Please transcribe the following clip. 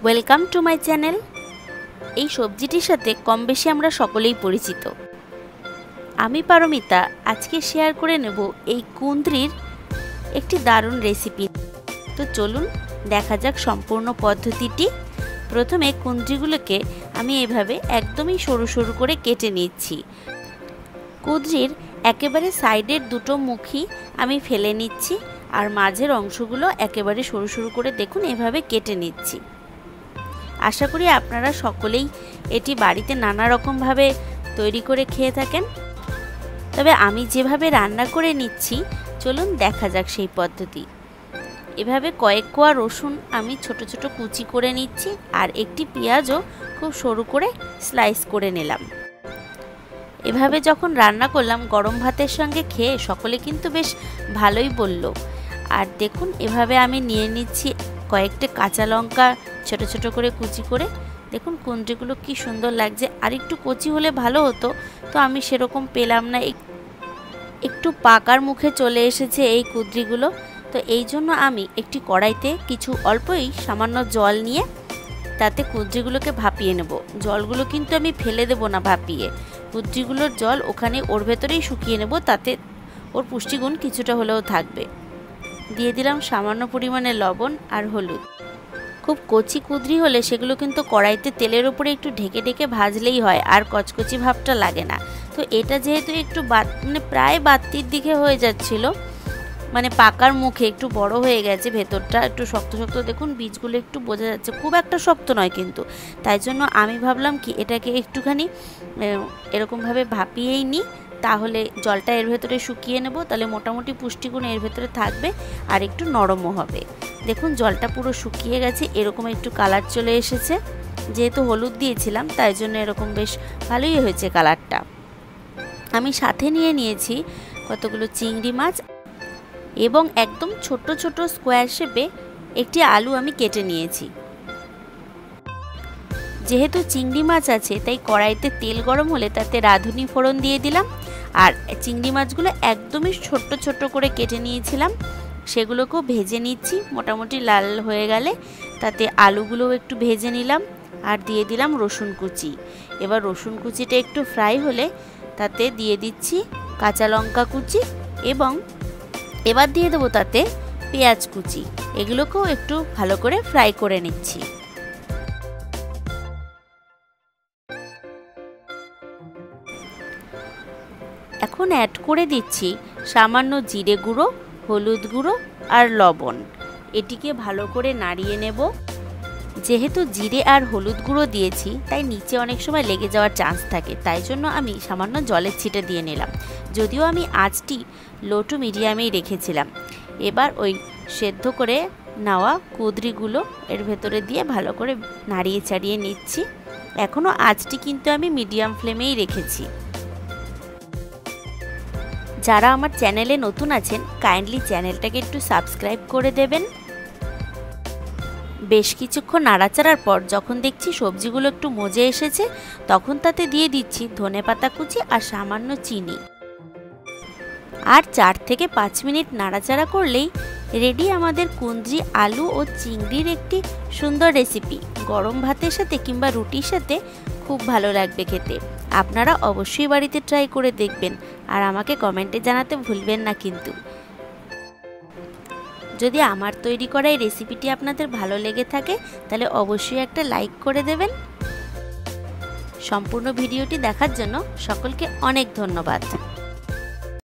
Welcome to my channel. এই সবজিটির সাথে কম বেশি আমরা সকলেই পরিচিত। আমি পারমিতা আজকে শেয়ার করে নেব এই কুঁদরির একটি দারুণ রেসিপি। তো চলুন দেখা যাক সম্পূর্ণ পদ্ধতিটি। প্রথমে কুঁদরিগুলোকে আমি এভাবে একদমই সরু সরু করে কেটে নিচ্ছি। কুঁদরির একেবারে সাইডের দুটো মুখই আমি ফেলে নিচ্ছি, আর মাঝের অংশগুলো একেবারে সরু সরু করে দেখুন এভাবে কেটে নিচ্ছি। আশা করি আপনারা সকলেই এটি বাড়িতে নানা রকমভাবে তৈরি করে খেয়ে থাকেন, তবে আমি যেভাবে রান্না করে নিচ্ছি চলুন দেখা যাক সেই পদ্ধতি। এভাবে কয়েক কোয়া রসুন আমি ছোট ছোট কুচি করে নিচ্ছি, আর একটি পেঁয়াজও খুব সরু করে স্লাইস করে নিলাম। এভাবে যখন রান্না করলাম গরম ভাতের সঙ্গে খেয়ে সকলে কিন্তু বেশ ভালোই বলল। আর দেখুন এভাবে আমি নিয়ে নিচ্ছি কয়েকটা কাঁচা লঙ্কা ছোট ছোট করে কুচি করে। দেখুন কুঁদরিগুলো কি সুন্দর লাগছে, আর একটু কচি হলে ভালো হতো, তো আমি সেরকম পেলাম না। একটু পাকার মুখে চলে এসেছে এই কুঁদরিগুলো, তো এই জন্য আমি একটি কড়াইতে কিছু অল্পই সামান্য জল নিয়ে তাতে কুঁদরিগুলোকে ভাপিয়ে নেব। জলগুলো কিন্তু আমি ফেলে দেব না ভাপিয়ে, কুঁদরিগুলোর জল ওখানে ওর ভেতরেই শুকিয়ে নেব, তাতে ওর পুষ্টিগুণ কিছুটা হলেও থাকবে। দিয়ে দিলাম সামান্য পরিমাণে লবণ আর হলুদ। খুব কচি কুঁদরি হলে সেগুলো কিন্তু কড়াইতে তেলের উপরে একটু ঢেকে ঢেকে ভাজলেই হয়, আর কচকচি ভাবটা লাগে না। তো এটা যেহেতু একটু প্রায় বাতির দিকে হয়ে যাচ্ছিল, মানে পাকার মুখে একটু বড় হয়ে গেছে, ভেতরটা একটু শক্ত শক্ত, দেখুন বীজগুলো একটু বোঝা যাচ্ছে, খুব একটা শক্ত নয় কিন্তু। তাই জন্য আমি ভাবলাম কি এটাকে একটুখানি এরকমভাবে ভাপিয়েই নিই, তাহলে জলটা এর ভেতরে শুকিয়ে নেব, তাহলে মোটামুটি পুষ্টিগুণ এর ভেতরে থাকবে আর একটু নরমও হবে। দেখুন জলটা পুরো শুকিয়ে গেছে, এরকম একটু কালার চলে এসেছে। যেহেতু হলুদ দিয়েছিলাম তাই জন্য এরকম বেশ ভালোই হয়েছে কালারটা। আমি সাথে নিয়ে নিয়েছি কতগুলো চিংড়ি মাছ, এবং একদম ছোট ছোট স্কোয়ার শেপে একটি আলু আমি কেটে নিয়েছি। যেহেতু চিংড়ি মাছ আছে তাই কড়াইতে তেল গরম হলে তাতে রাঁধুনি ফোড়ন দিয়ে দিলাম, আর চিংড়ি মাছগুলো একদমই ছোট্ট ছোট্ট করে কেটে নিয়েছিলাম সেগুলোকেও ভেজে নিচ্ছি। মোটামুটি লাল হয়ে গেলে তাতে আলুগুলোও একটু ভেজে নিলাম, আর দিয়ে দিলাম রসুন কুচি। এবার রসুন কুচিটা একটু ফ্রাই হলে তাতে দিয়ে দিচ্ছি কাঁচা লঙ্কা কুচি, এবং এবার দিয়ে দেবো তাতে পেঁয়াজ কুচি। এগুলোকেও একটু ভালো করে ফ্রাই করে নিচ্ছি। এখন অ্যাড করে দিচ্ছি সামান্য জিরে গুঁড়ো, হলুদ গুঁড়ো আর লবণ। এটিকে ভালো করে নাড়িয়ে নেব। যেহেতু জিরে আর হলুদ গুঁড়ো দিয়েছি তাই নিচে অনেক সময় লেগে যাওয়ার চান্স থাকে, তাই জন্য আমি সামান্য জলের ছিটে দিয়ে নিলাম, যদিও আমি আঁচটি লো টু মিডিয়ামেই রেখেছিলাম। এবার ওই সেদ্ধ করে নেওয়া কুঁদরিগুলো এর ভেতরে দিয়ে ভালো করে নাড়িয়ে চাড়িয়ে নিচ্ছি। এখনও আঁচটি কিন্তু আমি মিডিয়াম ফ্লেমেই রেখেছি। যারা আমার চ্যানেলে নতুন আছেন কাইন্ডলি চ্যানেলটাকে একটু সাবস্ক্রাইব করে দেবেন। বেশ কিছুক্ষণ নাড়াচাড়ার পর যখন দেখছি সবজিগুলো একটু মজে এসেছে, তখন তাতে দিয়ে দিচ্ছি ধনেপাতা কুচি আর সামান্য চিনি। আর 4 থেকে 5 মিনিট নাড়াচাড়া করলেই রেডি আমাদের কুঁদরি, আলু ও চিংড়ির একটি সুন্দর রেসিপি। গরম ভাতের সাথে কিংবা রুটির সাথে খুব ভালো লাগবে খেতে। আপনারা অবশ্যই বাড়িতে ট্রাই করে দেখবেন, আর আমাকে কমেন্টে জানাতে ভুলবেন না কিন্তু। যদি আমার তৈরি করা এই রেসিপিটি আপনাদের ভালো লেগে থাকে তাহলে অবশ্যই একটা লাইক করে দেবেন। সম্পূর্ণ ভিডিওটি দেখার জন্য সকলকে অনেক ধন্যবাদ।